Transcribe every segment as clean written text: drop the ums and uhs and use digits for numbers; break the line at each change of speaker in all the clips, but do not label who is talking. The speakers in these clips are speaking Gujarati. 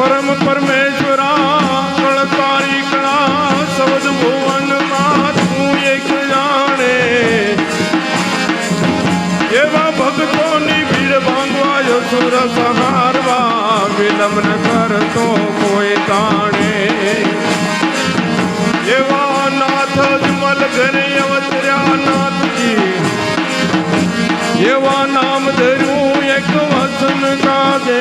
परम परमेश्वरा कलकारी कला शब्द भुवन में तू एक जाने एवा भक्तों नी भीड़ बांधवा असुर संहारवा विलंब न कर तो कोई ताणे एवा नाथ जमल घरे अवतर्या नाथ जी एवा नाम धरू एक वचन का दे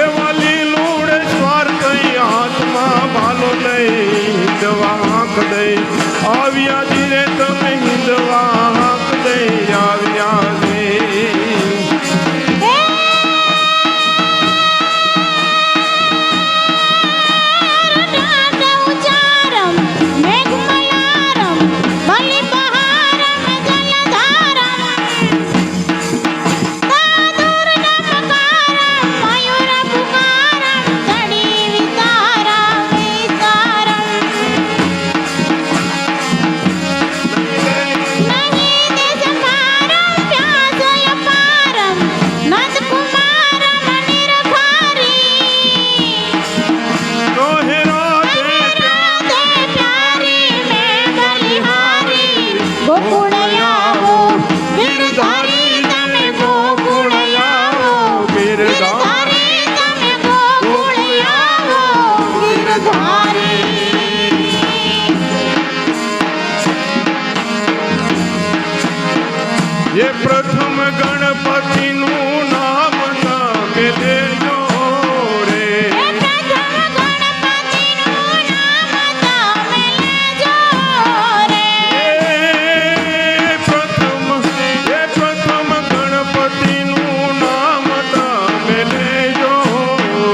एवा लीलूड़े स्वार कई आत्मा भालो नहीं हिंदवा आंख दे आविया धीरे तमे हिंदवा आंख दे आविया दे ये प्रथम गणपति नु नाम नामे लेजो रे प्रथम गणपति नु नाम नामे लेजो रे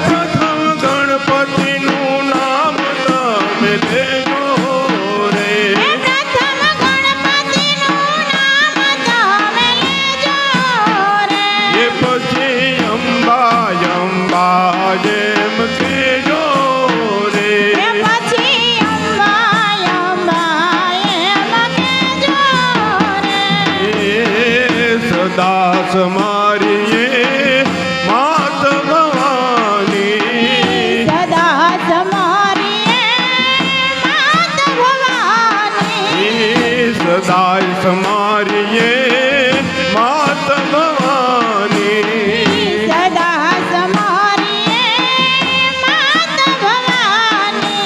प्रथम गणपति नु नाम नामे लेजो रे प्रथम गणपति नु नाम नामे लेजो रे ये पछी अंबा दास मारिए मात भवानी
सदा समारिए मात भवानी
सदा समारिए मात भवानी
सदा समारिए मात भवानी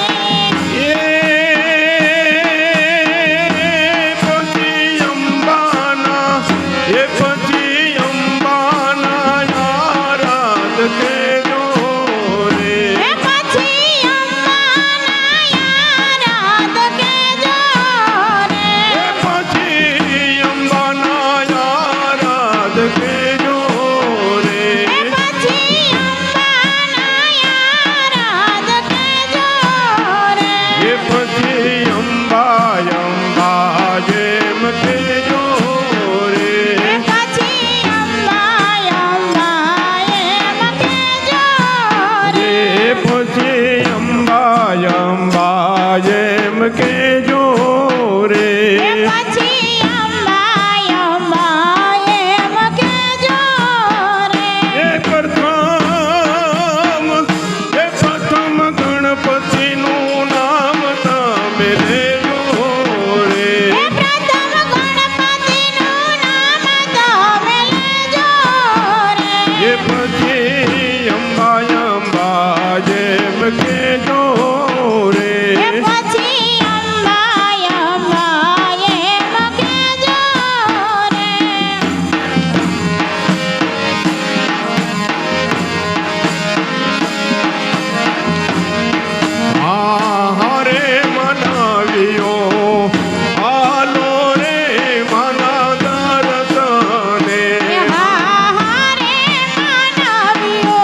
કેજો રે
પછી અંબા અંબા એમ કેજો રે
એ પ્રથમ ગણપતિનું નામ તમે લેજો રે
એ પ્રથમ ગણપતિનું નામ તમે લેજો રે
એ પછી અંબા અંબા જેમ કેજો રે
એ પછી અંબા અંબા એમ કેજો રે
હરે મનાવ્યો હાલો રે મના દર્શને
હારે માનવ્યો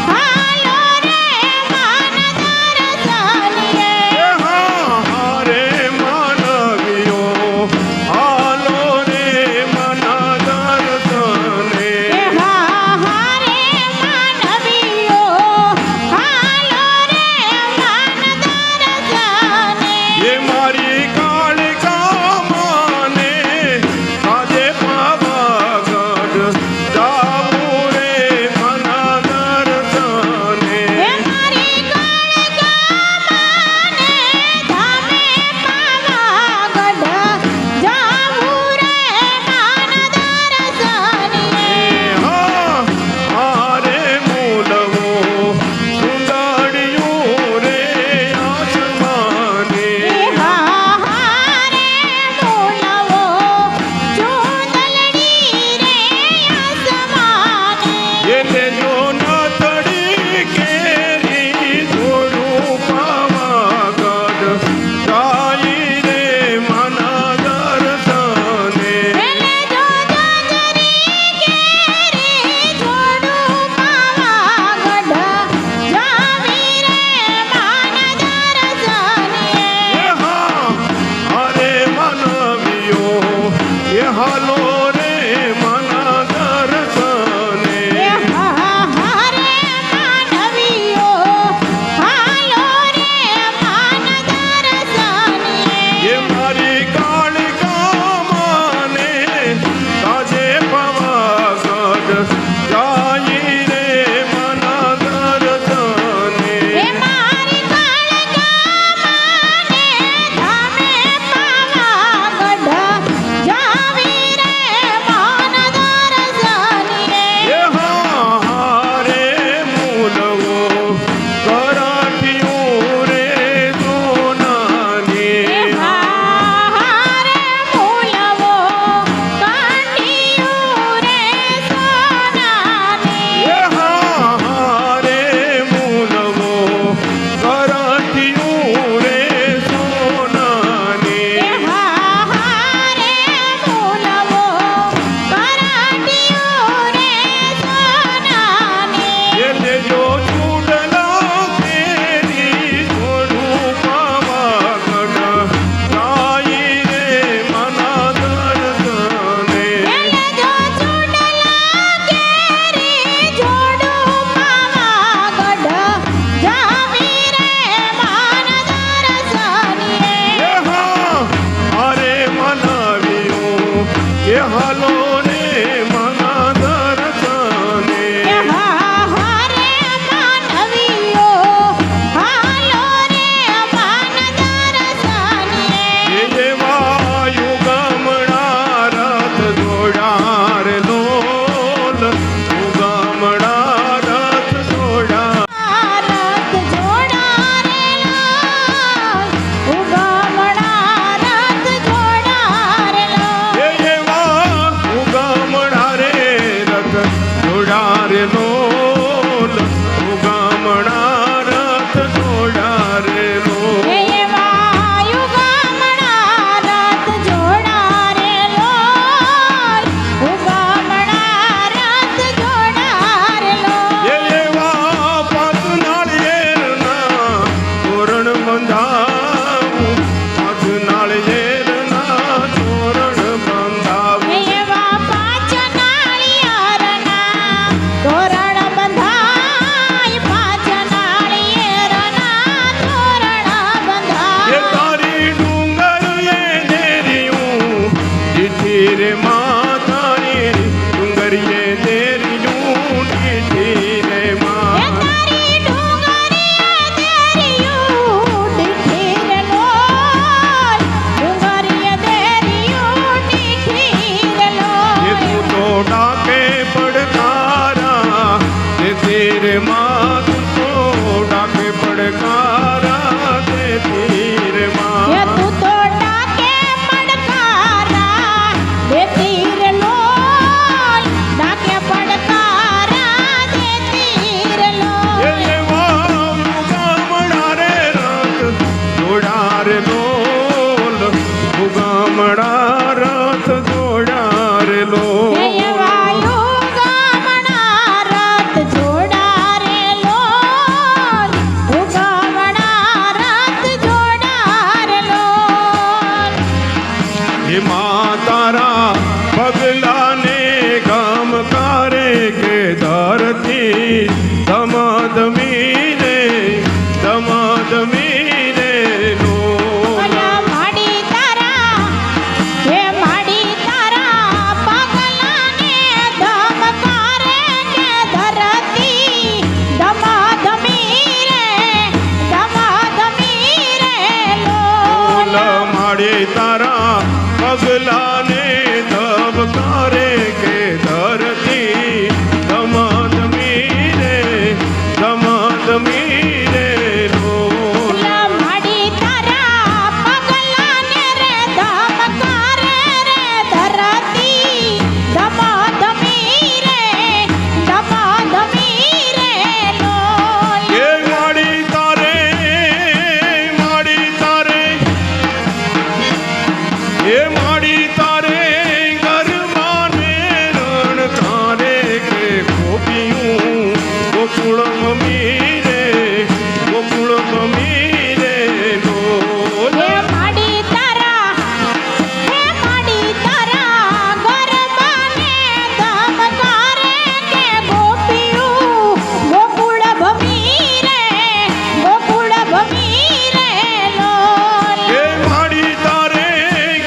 હાલો રે માન દર્શનીએ
હરે મનાવ્યો હાલો રે મના દર્શને
હારે માનવ્યો હાલો રે માન દર્શને
એ મારી કાળિકા માને આજે પાવાગઢ જાવું રે મના દર્શને
હે મારી કાળકા માને ધામે પાવાગઢ જાવું રે માન દર્શનીએ
હારે મૂલવો સુંદરિયું રે આસમાને
હારે બોલવો ચૂંદલડી રે આસમાને
એટલે જો નાતડી કેરી થોડું પાવાગઢ જાય રે મના દર્શને
એટલે જો જાજરી કેરી છોડું પાવાગઢ જાવી રે માન દર્શનીએ
હરે મનવ્યો એ હાલો રે મના દર્શને
હારે માનવીઓ હાલો રે માન દર્શનીએ
એ મારી કાળિકા માને તાજે પાવાગઢ જાય રે મના દર્શને
હે મારી કાળકા માને ધામે પાવાગઢ જાવી રે માન દર્શનીએ
હારે મૂલવો કરાઠિયું રે સોનાની
હારે
રે લોલ ઉગામણા રથ જોડ્યા રે લોલ
વાયુ ગામડા રથ જોડા રે લોલ ઉગામડા રથ જોડા રે લોલ
હે મા તારા પગલાને ગામ કારે કે ધરતી ધમધમી રે લોલ
ઓલા માડી તારા હે માડી તારા પગલાને ધમકારે કે ધરતી ધમધમી રે લોલ
માડે તારા પગલાને ધબકારે કે ધરતી ધમધમી રે લોલ
ઓલા માડી તારા પગલાને રે ધમકારે રે ધરતી ધમધમી રે લોલ
એ માડી તારે એ માડી તારે ગરમાને રણ તારે કે ગોપિયું ગોકુળ મમી રે લોલ
હે માડી તારા ગરબાને ધમકારે કે ગોપીયું ગોકુળ ભમી રે લોલ
એ માડી તારે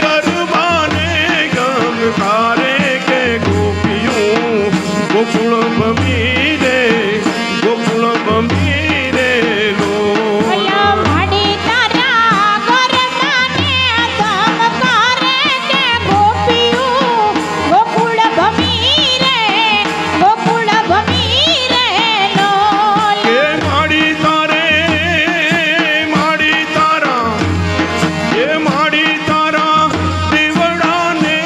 ગરબાને ગમકારે કે ગોપિયું ગોકુળ ભમી રે લોલ
ઓલા માડી તારા ગરબાને ધમકારે કે ગોપીયું ગોકુળ ભમી રે લોલ
એ માડી તારા દીવડાને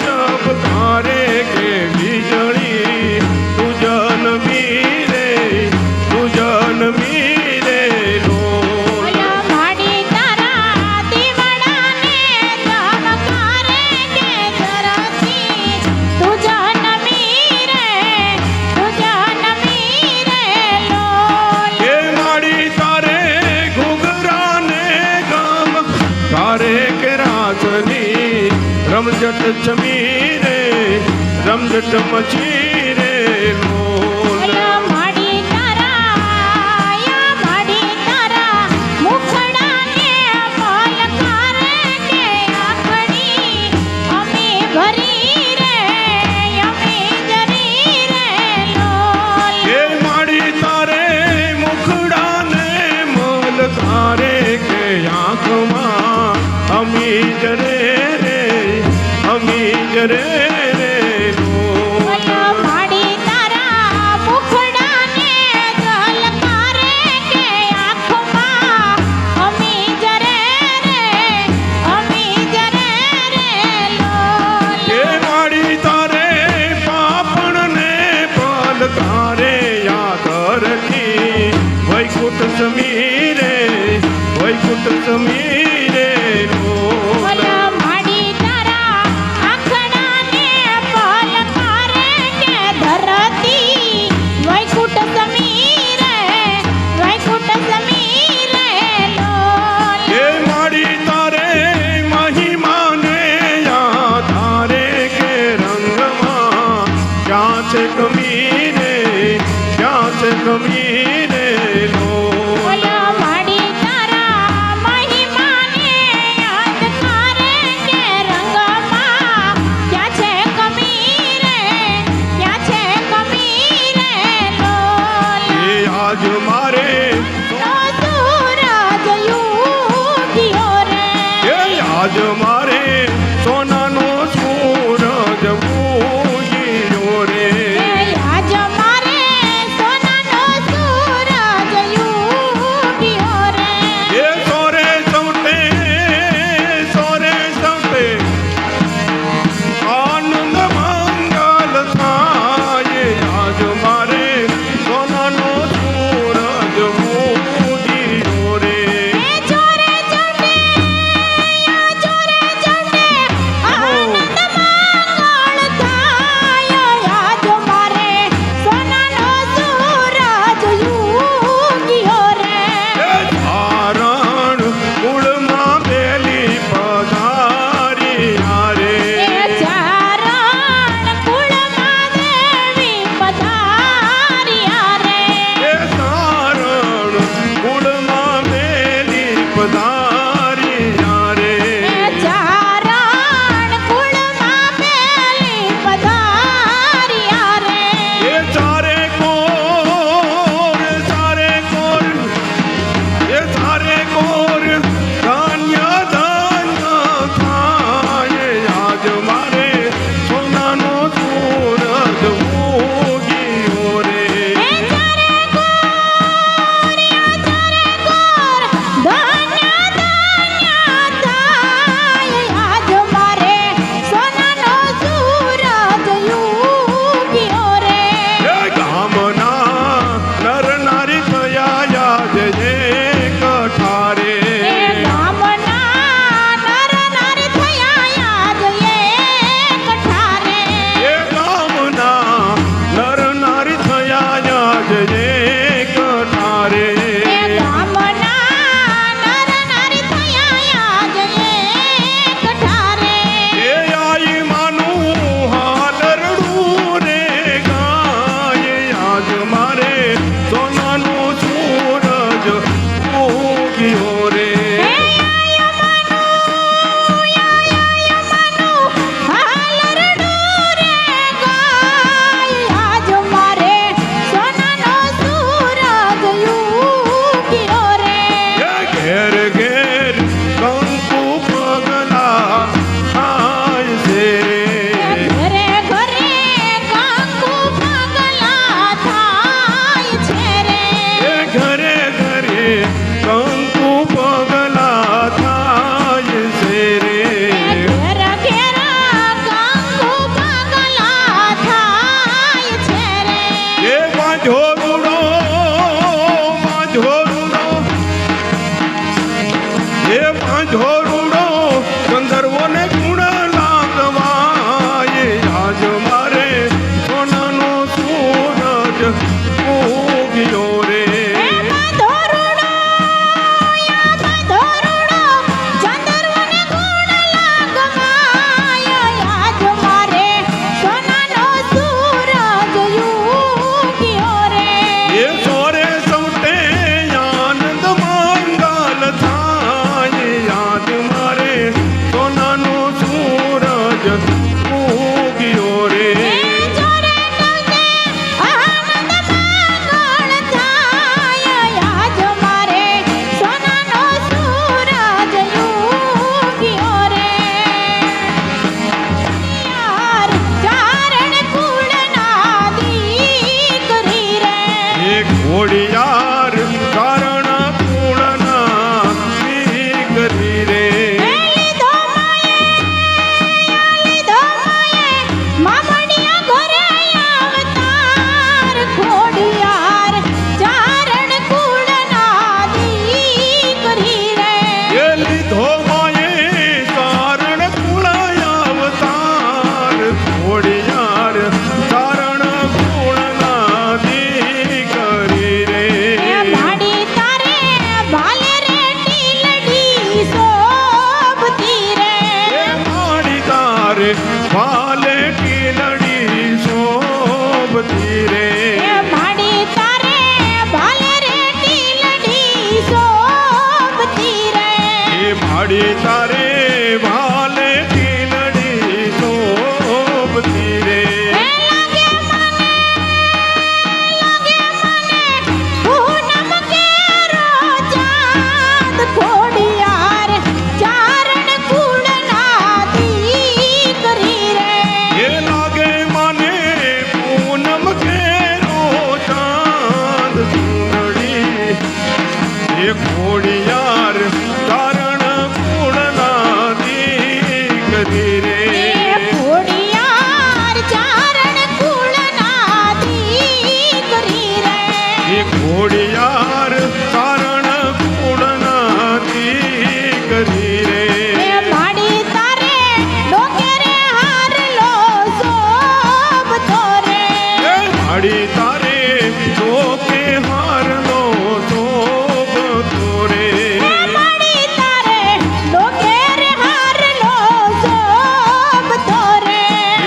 જબકારે કે વીજળી તું જનમી રે લોલ
ઓલા માડી તારા દીવડાને ધમકારે કે ધરતી તું જનમી રે લોલ
એ માડી તારે ઘૂઘરાને ગમ તારે કે રાસની રમઝટ જમી રે રમઝટ મચી રે લોલ
ઓલા માડી તારા મુખડાને પલકારે કે આંખડી અમે ભરી રે જરી રે લોલ
એ માડી તારે મુખડાને મલકારે કે આંખમાં અમી જરે રે લોલ
ઓલા માડી તારા મુખડાને ઝલકારે કે આંખમાં અમી જરે લોલ
એ માડી તારે પાપણને પલકારે યાદ રખી વૈકુંઠ સમીરે લોલ
ઓલા માડી તારા આંખડાને પલકારે કે ધરતી વૈકુંઠ સમીરે લોલ
એ માડી તારે મહિમાને યાદ તારે કે રંગમાં ક્યાં છે કમી રે લોલ
ઓલા માડી તારા મહિમાને યાદ કરે કે રંગમાં ક્યાં છે કમી રે લોલ
એ આજ મારે
નો સૂરજ ઉગ્યો રે
એ આજ મારે સોનાનો સૂરજ ઉગી રે
આજ મારે સોનાનો સૂરજ ઉગ્યો રે
એ સોરે સૌટે આનંદ મંગલ થાય આજ મારે સોનાનો સૂરજ ઉગી રે
એ ચોરે ચોટે
બાંધો રૂડો ગંધર્વોને ગુણ લાગવા એ આજ મારે સોનાનો સૂરજ ઉગ્યો રે એ સોરે સૌટે આનંદ મંગલ થાય યાદ મારે સોનાનો સૂરજ ઉગ્યો રે ઘોડિયાર કારણ કુળના દીકરી રે એ લીધો માયે કારણ કુળાય અવતાર ઘોડિયાર કારણ કુળના દીકરી રે એ માડી તારે ભાલે ટીલડી શોભતી રે એ માડી તારે ભાલે ટીલડી શોભતી રે એ લાગે મને પૂનમ કેરો ચાંદ સુંદરી એ ઘોડિયાર કારણ કુળના દીકરી રે એ ઘોડિયાર કારણ કુળના દીકરી રે એ માડી તારે લોકે હારનો શોભતો રે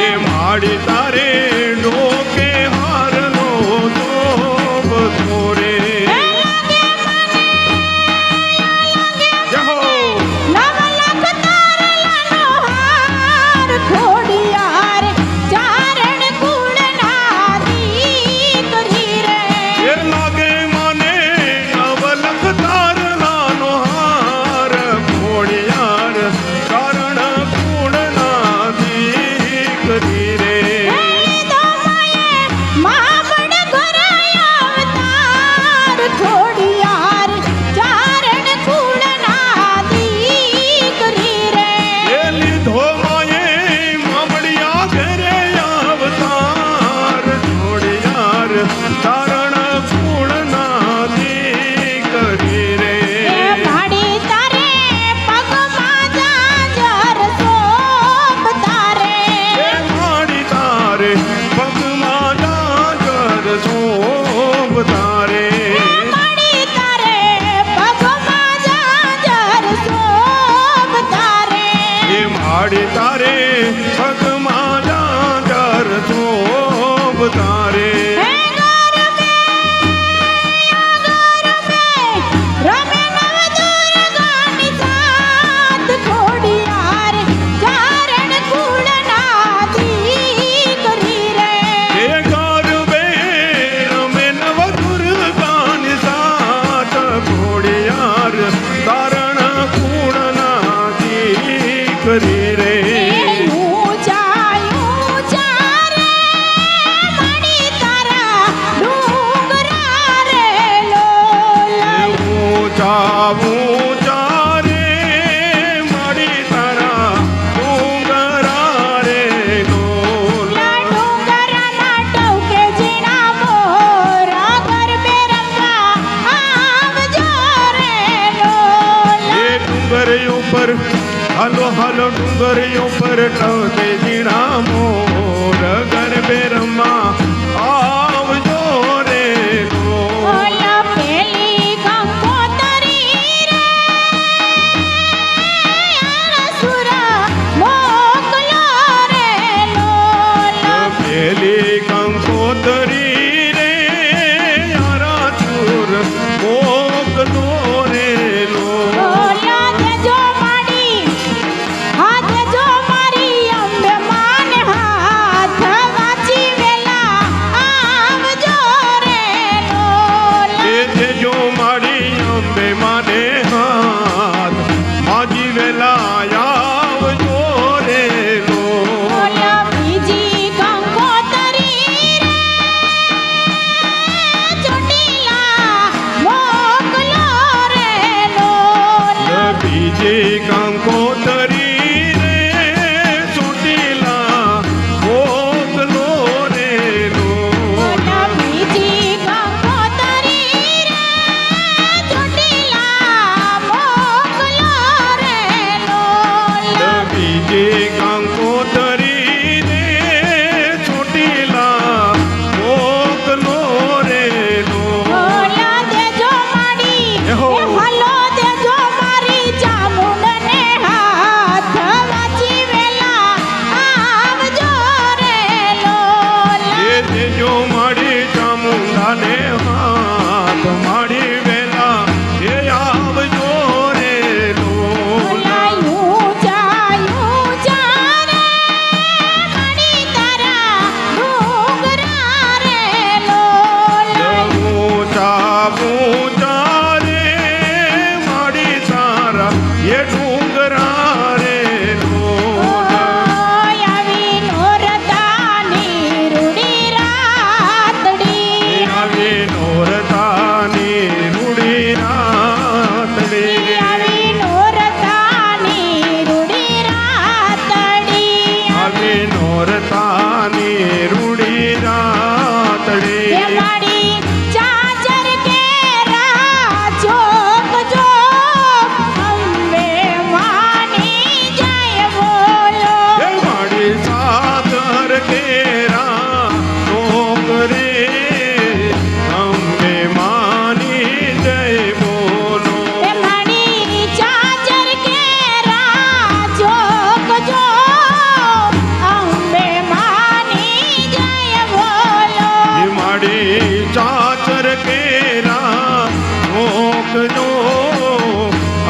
એ માડી તારે લોકે હારનો શોભતો રે જય હો એ લાગે મને નવલખ તારલાનો હાર ઘોડિયાર કારણ કુળના દીકરી રે એ લીધો માયે મામડિયા ઘરે અવતાર ઘોડિયાર કારણ કુળના દીકરી રે એ માડી તારે પગમાં જાજર શોભતા રે એ માડી તારે પગમાં જાજર શોભતા રે એ ગરબે રમે નવ દુર્ગાની સાથ ઘોડિયાર કારણ કુળના દીકરી રે ઊંચા ઊંચા રે માડી તારા ડુંગરા રે ગોલ એ ડુંગર ઉપર હાલો હાલો ડુંગર ઉપર ટકે ઝીણા મોર ગરબે રમવા આવજો રે લોલ.
ઓલો પેલી કંકોતરી રે અણસુર મોકલો રે લોલ.
પેલી કંકોતરી રે યારાચુર મોકલો રે લોલ.
ઓલો દેજો માડી હાથ જો મારી અંબે માને હાથ વાંચી વેલા આવજો રે લોલ.
એ દેજો મારી અંબે માને હાથ માજી વેલા આવજો રે લોલ.
ઓલો બીજી કંકોતરી રે ચોટીલા મોકલો રે લોલ.
બીજી કંકોતરી રે ચોટીલા મોકલો રે લોલ.
ઓલો બીજી કંકોતરી રે ચોટીલા મોકલો રે લોલ.
બીજી કંકોતરી રે ચોટીલા મોકલો રે લોલ.
ઓલા દેજો માડી
એહો.
એ હાલો દેજો મારી ચામુંડને હાથ વાંચી વેલા આવજો રે લોલ.
એ દેજો મારી ચામુંડાને હાથ મારી વેલા એ આવજો રે લોલ.
ઓલા ઊંચા ઊંચા રે માડી તારા ડુંગરા રે લોલ.
ઊંચા ઊંચા રે મારી તારા એ ડુંગરા રે લોલ.
આવી નોરતાની રૂડી રાતડી
આવી નોરતાની રૂડી રાતડી.
આવી નોરતાની રૂડી રાતડી
આવી નોરતાની રૂડી
એ
રાતડી.
માડી ચાચર કેરા ચોક ચોક અંબે માની જય બોલો.
એ મારી સાદર કેરા નોકરે અંબે માની જય બોલો.
એ માડી ચાચર કેરા ચોક ચોક અંબે માની જય બોલો.
એ મારી ચાચર કેરા નોકજો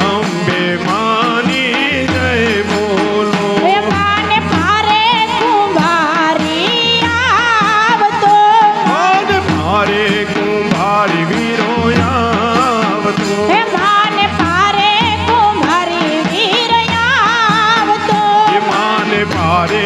અંબે માની જય બોલો.
એ માને પારે કુંભારી આવતો
આજ મારે કુંભારી વીરો આવતો.
એ માને પારે કુંભારી વીર આવતો
એ માને ભારે